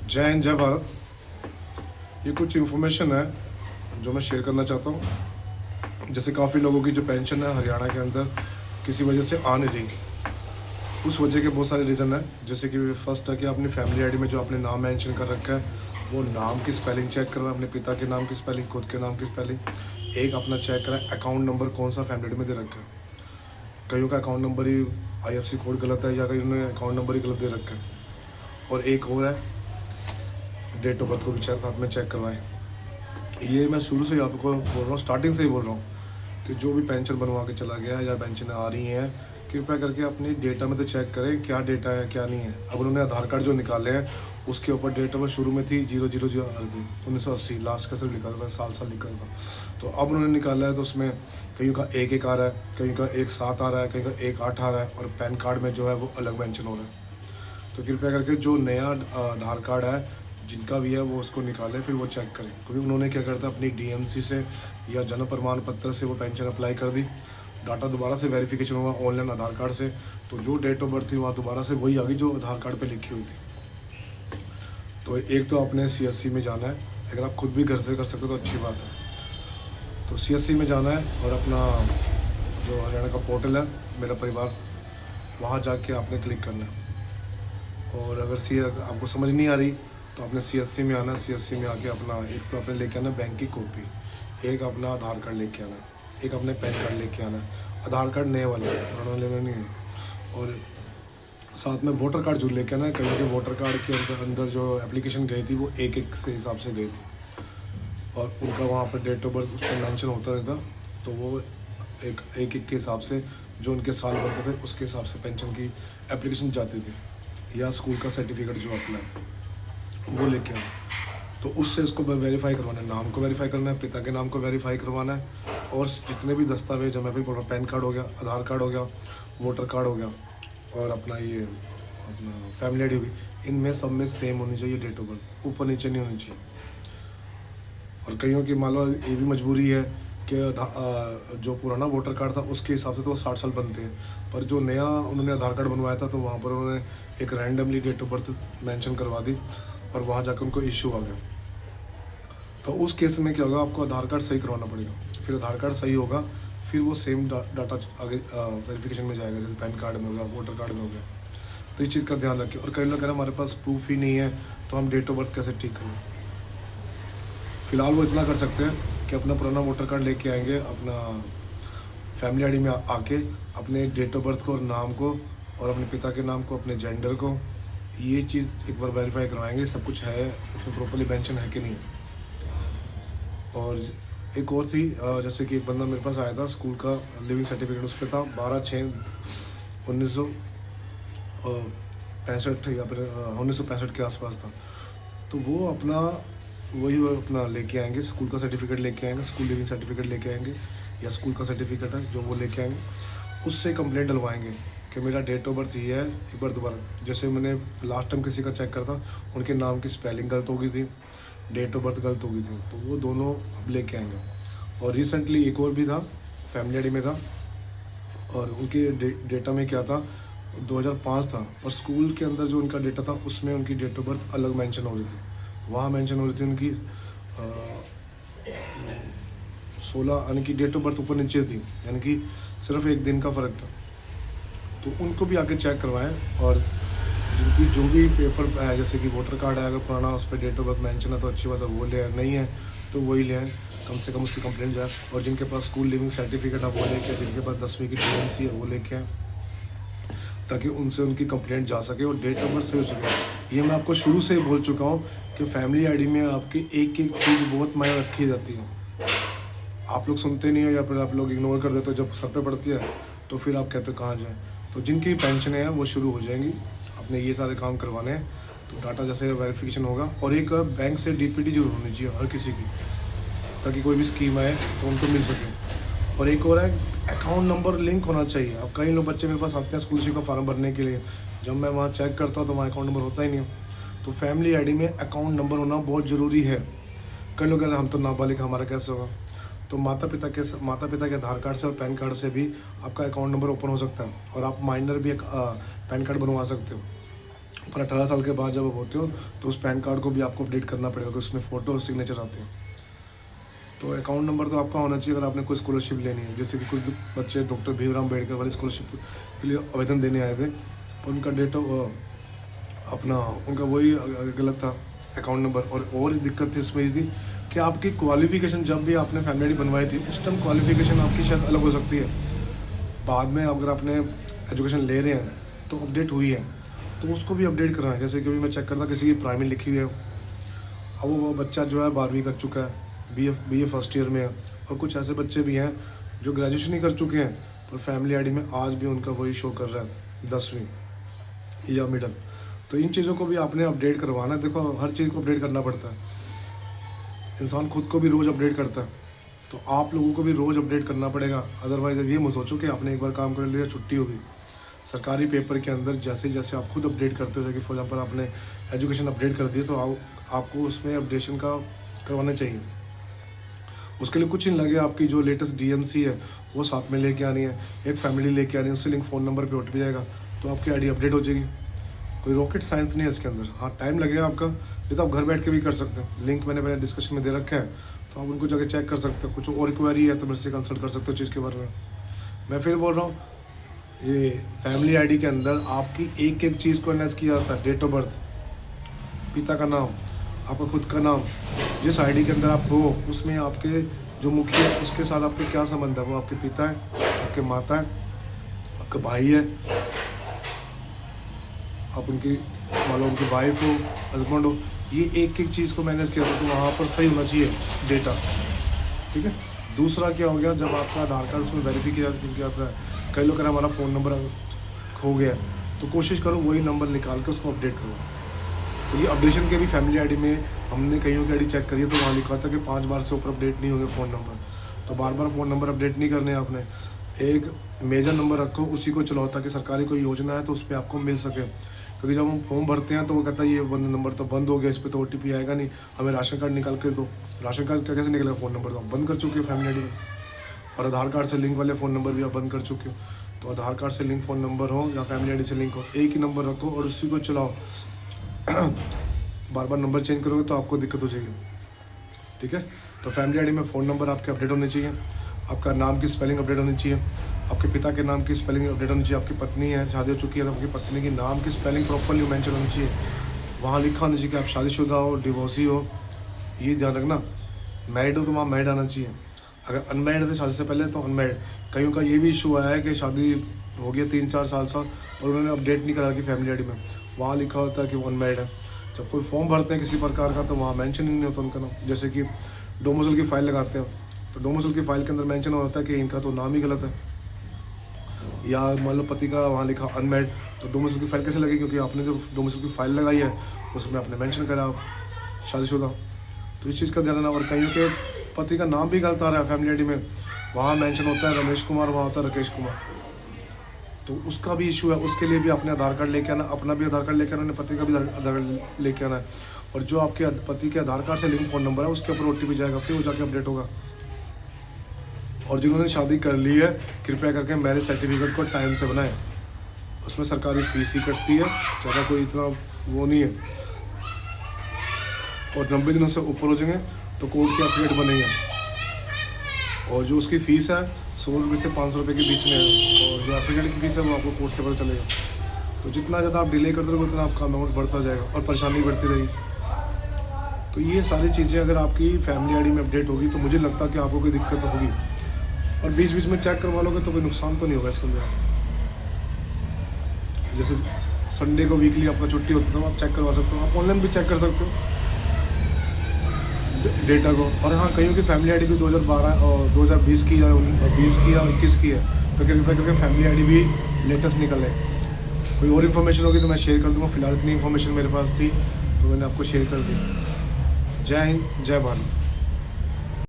जय हिंद, जय भारत। ये कुछ इन्फॉर्मेशन है जो मैं शेयर करना चाहता हूँ। जैसे काफ़ी लोगों की जो पेंशन है हरियाणा के अंदर किसी वजह से आ नहीं रही। उस वजह के बहुत सारे रीज़न है। जैसे कि फर्स्ट है कि अपनी फैमिली आईडी में जो आपने नाम मेंशन कर रखा है वो नाम की स्पेलिंग चेक करवाएं, अपने पिता के नाम की स्पेलिंग, खुद के नाम की स्पेलिंग। एक अपना चेक कराएं अकाउंट नंबर कौन सा फैमिली आईडी में दे रखा है। कईयों का अकाउंट नंबर ही IFSC कोड गलत है या कहीं उन्होंने अकाउंट नंबर ही गलत दे रखा है। और एक और है, डेट ऑफ बर्थ को भी साथ में चेक करवाएं। ये मैं शुरू से ही आपको बोल रहा हूँ, स्टार्टिंग से ही बोल रहा हूँ कि जो भी पेंशन बनवा के चला गया या पेंशन आ रही हैं, कृपया करके अपनी डेटा में तो चेक करें क्या डेटा है क्या नहीं है। अब उन्होंने आधार कार्ड जो निकाले हैं उसके ऊपर डेट ऑफ बर्थ शुरू में थी 000 1980, लास्ट का सिर्फ लिखा था, साल लिखा था। तो अब उन्होंने निकाला है तो उसमें कहीं का 1-1 आ रहा है, कहीं का 1-7 आ रहा है, कहीं का 1-8 आ रहा है, और पैन कार्ड में जो है वो अलग मेंशन हो रहा है। तो कृपया करके जो नया आधार कार्ड है जिनका भी है वो उसको निकालें, फिर वो चेक करें। क्योंकि उन्होंने क्या करता है अपनी DMC से या जन्म प्रमाण पत्र से वो पेंशन अप्लाई कर दी, डाटा दोबारा से वेरिफिकेशन हुआ ऑनलाइन आधार कार्ड से, तो जो डेट ऑफ बर्थ थी वहाँ दोबारा से वही आ गई जो आधार कार्ड पे लिखी हुई थी। तो एक तो आपने CSC में जाना है, अगर आप खुद भी घर से कर सकते हो तो अच्छी बात है। तो CSC में जाना है और अपना जो हरियाणा का पोर्टल है मेरा परिवार, वहाँ जाके आपने क्लिक करना है। और अगर आपको समझ नहीं आ रही तो आपने CSC में आना। CSC में आके अपना एक तो आपने लेके आना बैंक की कॉपी, एक अपना आधार कार्ड लेके आना, एक अपने पैन कार्ड लेके आना। आधार कार्ड नए वाला, पुराना लेना नहीं है। और साथ में वोटर कार्ड जो लेके आना। कहीं के वोटर कार्ड के अंदर जो एप्लीकेशन गई थी वो 1-1 से हिसाब से गई थी, और उनका वहाँ पर डेट ऑफ बर्थ उस पर मैंशन होता रहता, तो वो 1-1 के हिसाब से जो उनके साल बनते थे उसके हिसाब से पेंशन की एप्लीकेशन जाती थी। या स्कूल का सर्टिफिकेट जो अपना है वो लेके आना। तो उससे इसको वेरीफाई करवाना है, नाम को वेरीफाई करना है, पिता के नाम को वेरीफाई करवाना है, और जितने भी दस्तावेज मैं भी बोल रहा हूँ, पैन कार्ड हो गया, आधार कार्ड हो गया, वोटर कार्ड हो गया, और अपना ये अपना फैमिली आईडी होगी, इनमें सब में सेम होनी चाहिए डेट ऑफ बर्थ, ऊपर नीचे नहीं होनी चाहिए। और कईयों की मान लो ये भी मजबूरी है कि जो पुराना वोटर कार्ड था उसके हिसाब से तो वो 60 साल बनते हैं, पर जो नया उन्होंने आधार कार्ड बनवाया था तो वहाँ पर उन्होंने एक randomly date of birth mention करवा दी, और वहाँ जाकर उनको इश्यू आ गया। तो उस केस में क्या होगा, आपको आधार कार्ड सही करवाना पड़ेगा। फिर आधार कार्ड सही होगा, फिर वो सेम डाटा आगे वेरिफिकेशन में जाएगा, जैसे पैन कार्ड में हो गया, वोटर कार्ड में हो गया। तो इस चीज़ का ध्यान रखें। और कई लोग कह रहे हैं हमारे पास प्रूफ ही नहीं है तो हम डेट ऑफ बर्थ कैसे ठीक करें। फ़िलहाल वो इतना कर सकते हैं कि अपना पुराना वोटर कार्ड लेके आएंगे, अपना फैमिली आईडी में आके अपने डेट ऑफ बर्थ को और नाम को और अपने पिता के नाम को, अपने जेंडर को, ये चीज़ एक बार वेरीफाई करवाएंगे सब कुछ है इसमें, प्रॉपर्ली मेंशन है कि नहीं। और एक और थी, जैसे कि एक बंदा मेरे पास आया था, स्कूल का लिविंग सर्टिफिकेट उस पर था 12/6/1965 या फिर 1965 के आसपास था। तो वो अपना वो अपना लेके आएंगे, स्कूल का सर्टिफिकेट लेके आएंगे, स्कूल लिविंग सर्टिफिकेट लेके आएंगे, या स्कूल का सर्टिफिकेट है जो वो लेके आएंगे, उससे कंप्लेंट डलवाएंगे कि मेरा डेट ऑफ बर्थ ये है। एक बार दोबारा जैसे मैंने लास्ट टाइम किसी का चेक करता, उनके नाम की स्पेलिंग गलत हो गई थी, डेट ऑफ बर्थ गलत हो गई थी, तो वो दोनों अब लेके आएंगे। और रिसेंटली एक और भी था, फैमिली आईडी में था, और उनके डेटा में क्या था, 2005 था, पर स्कूल के अंदर जो उनका डेटा था उसमें उनकी डेट ऑफ बर्थ अलग मेंशन हो रही थी। वहाँ मेंशन हो रही थी उनकी 16, यानी कि डेट ऑफ बर्थ ऊपर नीचे थी, यानी कि सिर्फ एक दिन का फ़र्क था। तो उनको भी आके चेक करवाएं। और जिनकी जो भी पेपर है, जैसे कि वोटर कार्ड है, अगर पुराना उस पर डेट ऑफ बर्थ मेंशन है तो अच्छी बात है, वो ले आए, नहीं है तो वही ले आए, कम से कम उसकी कंप्लेंट जाए। और जिनके पास स्कूल लिविंग सर्टिफिकेट है वो लेके आए, जिनके पास 10वीं की DMC है वो लेके आए, ताकि उनसे उनकी कंप्लेंट जा सके और डेट ऑफ बर्थ सही हो सके। ये मैं आपको शुरू से ही बोल चुका हूँ कि फैमिली आईडी में आपकी एक एक चीज़ बहुत मायने रखी जाती है। आप लोग सुनते नहीं हो या फिर आप लोग इग्नोर कर देते हो, जब सर पे पड़ती है तो फिर आप कहते हो कहाँ जाएँ। तो जिनकी पेंशन है वो शुरू हो जाएंगी, अपने ये सारे काम करवाने हैं। तो डाटा जैसे वेरिफिकेशन होगा, और एक बैंक से DPD जरूर होनी चाहिए हर किसी की, ताकि कोई भी स्कीम आए तो उनको मिल सके। और एक और है, अकाउंट नंबर लिंक होना चाहिए। अब कई लोग बच्चे मेरे पास आते हैं स्कॉलरशिप का फॉर्म भरने के लिए, जब मैं वहाँ चेक करता हूँ तो वहाँ अकाउंट नंबर होता ही नहीं। तो फैमिली आईडी में अकाउंट नंबर होना बहुत ज़रूरी है। कई लोग कह रहे हैं हम तो नाबालिग, हमारा कैसे होगा। तो माता पिता के आधार कार्ड से और पैन कार्ड से भी आपका अकाउंट नंबर ओपन हो सकता है, और आप माइनर भी एक पैन कार्ड बनवा सकते हो। पर 18 साल के बाद जब आप होते हो तो उस पैन कार्ड को भी आपको अपडेट करना पड़ेगा, क्योंकि उसमें फ़ोटो और सिग्नेचर आते हैं। तो अकाउंट नंबर तो आपका होना चाहिए अगर आपने कोई स्कॉलरशिप लेनी है। जैसे कि कुछ बच्चे डॉक्टर भीमराव अम्बेडकर वाली स्कॉलरशिप के लिए आवेदन देने आए थे, पर उनका डेट अपना उनका वही गलत था अकाउंट नंबर। और दिक्कत थी इसमें ये थी कि आपकी क्वालिफ़िकेशन जब भी आपने फैमिली आईडी बनवाई थी उस टाइम क्वालिफ़िकेशन आपकी शायद अलग हो सकती है। बाद में अगर आपने एजुकेशन ले रहे हैं तो अपडेट हुई है तो उसको भी अपडेट करना है। जैसे कि अभी मैं चेक करता किसी की प्राइमरी लिखी हुई है, अब वो बच्चा जो है 12वीं कर चुका है, BA फर्स्ट ईयर में है, और कुछ ऐसे बच्चे भी हैं जो ग्रेजुएशन ही कर चुके हैं पर फैमिली आईडी में आज भी उनका वही शो कर रहा है 10वीं या मिडल। तो इन चीज़ों को भी आपने अपडेट करवाना है। देखो हर चीज़ को अपडेट करना पड़ता है, इंसान खुद को भी रोज़ अपडेट करता है, तो आप लोगों को भी रोज़ अपडेट करना पड़ेगा। अदरवाइज़ ये मत सोचो कि आपने एक बार काम कर लिया छुट्टी होगी। सरकारी पेपर के अंदर जैसे जैसे आप खुद अपडेट करते हो, जैसे फॉर एग्जाम्पल आपने एजुकेशन अपडेट कर दी तो आपको उसमें अपडेशन का करवाना चाहिए। उसके लिए कुछ नहीं लगे, आपकी जो लेटेस्ट DMC है वो साथ में लेके आनी है, एक फैमिली लेके आनी है, उससे लिंक फ़ोन नंबर पे OTP जाएगा तो आपकी आईडी अपडेट हो जाएगी। कोई रॉकेट साइंस नहीं है इसके अंदर। हाँ टाइम लगेगा आपका, ये तो आप घर बैठ के भी कर सकते हैं। लिंक मैंने पहले डिस्कशन में दे रखा है तो आप उनको जाके चेक कर सकते हो। कुछ और क्वेरी है तो मेरे से कंसल्ट कर सकते हो चीज़ के बारे में। मैं फिर बोल रहा हूँ, ये फैमिली आईडी के अंदर आपकी एक एक चीज़ को एनालाइज किया जाता है। डेट ऑफ बर्थ, पिता का नाम, आपका खुद का नाम, जिस आईडी के अंदर आप हो उसमें आपके जो मुखिया है उसके साथ आपके क्या संबंध है, वो आपके पिता है, आपके माता है, आपका भाई है, आप उनकी मान लो उनकी वाइफ हो, हस्बैंड हो, ये एक एक चीज़ को मैनेज किया तो वहाँ पर सही होना चाहिए डेटा। ठीक है। दूसरा क्या हो गया, जब आपका आधार कार्ड उसमें वेरीफाई किया जाता है, कई लोग कह रहे हैं हमारा फ़ोन नंबर खो गया तो कोशिश करो वही नंबर निकाल के उसको अपडेट करो। तो ये अपडेशन के भी फैमिली आईडी में हमने कईयों की आईडी चेक करी है तो वहाँ लिखा था कि 5 बार से ऊपर अपडेट नहीं होंगे फ़ोन नंबर। तो बार बार फ़ोन नंबर अपडेट नहीं करने आपने, एक मेजर नंबर रखो, उसी को चलाओ ताकि सरकारी कोई योजना है तो उस पर आपको मिल सके। क्योंकि जब हम फॉर्म भरते हैं तो वो कहता है ये नंबर तो बंद हो गया, इस पर तो OTP आएगा नहीं, हमें राशन कार्ड निकाल के दो। राशन कार्ड का कैसे निकलेगा, फ़ोन नंबर तो आप बंद कर चुके हो फैमिली आईडी में। और आधार कार्ड से लिंक वाले फ़ोन नंबर भी आप बंद कर चुके हो। तो आधार कार्ड से लिंक फ़ोन नंबर हो या फैमिली आईडी से लिंक हो, एक ही नंबर रखो और उसी को चलाओ। बार बार नंबर चेंज करोगे तो आपको दिक्कत हो जाएगी। ठीक है। तो फैमिली आईडी में फ़ोन नंबर आपके अपडेट होने चाहिए, आपका नाम की स्पेलिंग अपडेट होनी चाहिए, आपके पिता के नाम की स्पेलिंग अपडेट होनी चाहिए, आपकी पत्नी है शादी हो चुकी है तो आपकी पत्नी की नाम की स्पेलिंग प्रॉपरली मेंशन होनी चाहिए। वहाँ लिखा होना चाहिए कि आप शादीशुदा हो, डिवोर्सी हो, ये ध्यान रखना। मैरिड हो तो वहाँ मैरिड आना चाहिए। अगर अनमैरिड थे शादी से पहले तो अनमैरिड। कईयों का ये भी इशू आया है कि शादी हो गया 3-4 साल और उन्होंने अपडेट नहीं करा कि फैमिली आईडी में, वहाँ लिखा होता है कि वो अनमैरिड है। जब कोई फॉर्म भरते हैं किसी प्रकार का तो वहाँ मेंशन ही नहीं होता उनका नाम। जैसे कि डोमिसाइल की फ़ाइल लगाते हैं तो डोमिसाइल की फ़ाइल के अंदर मेंशन होता है कि इनका तो नाम ही गलत है, या मान लो पति का वहाँ लिखा अनमैरिड, तो डोमिसाइल की फ़ाइल कैसे लगी, क्योंकि आपने जो डोमिसाइल की फ़ाइल लगाई है उसमें आपने मेंशन करा आप शादीशुदा। तो इस चीज़ का ध्यान रखना। और कईयों के पति का नाम भी गलत आ रहा है फैमिली आईडी में, वहाँ मेंशन होता है रमेश कुमार, वहाँ होता है राकेश कुमार, तो उसका भी इशू है। उसके लिए भी अपने आधार कार्ड लेके आना, अपना भी आधार कार्ड लेके आना, पति का भी आधार कार्ड लेके आना है। और जो आपके पति के आधार कार्ड से लिंक फ़ोन नंबर है उसके ऊपर OTP जाएगा, फिर वो जाके अपडेट होगा। और जिन्होंने शादी कर ली है कृपया करके मैरिज सर्टिफिकेट को टाइम से बनाएं, उसमें सरकारी फीस ही कटती है, ज़्यादा कोई इतना वो नहीं है। और 90 दिनों से ऊपर हो जाएंगे तो कोर्ट के एफिडेविट बनेंगे, और जो उसकी फ़ीस है 100 रुपये से 500 रुपये के बीच में है, और जो एफिडेविट की फ़ीस है वो आपको कोर्ट से पता चलेगा। तो जितना ज़्यादा आप डिले करते रहोगे उतना आपका अमाउंट बढ़ता जाएगा और परेशानी बढ़ती रहेगी। तो ये सारी चीज़ें अगर आपकी फैमिली आईडी में अपडेट होगी तो मुझे लगता है कि आपको कोई दिक्कत तो होगी। और बीच बीच में चेक करवा लोगे तो कोई नुकसान तो नहीं होगा इसके अंदर। जैसे संडे को वीकली आपका छुट्टी होती है तो आप चेक करवा सकते हो, आप ऑनलाइन भी चेक कर सकते हो डेटा को। और हाँ, कईयों की फैमिली आईडी भी 2012 और 2020 की या 20 की या 21 की है, तो कृपया करके फैमिली आईडी भी लेटेस्ट निकल है। कोई और इन्फॉर्मेशन होगी तो मैं शेयर कर दूँगा। फिलहाल इतनी इन्फॉर्मेशन मेरे पास थी तो मैंने आपको शेयर कर दी। जय हिंद, जय भारत।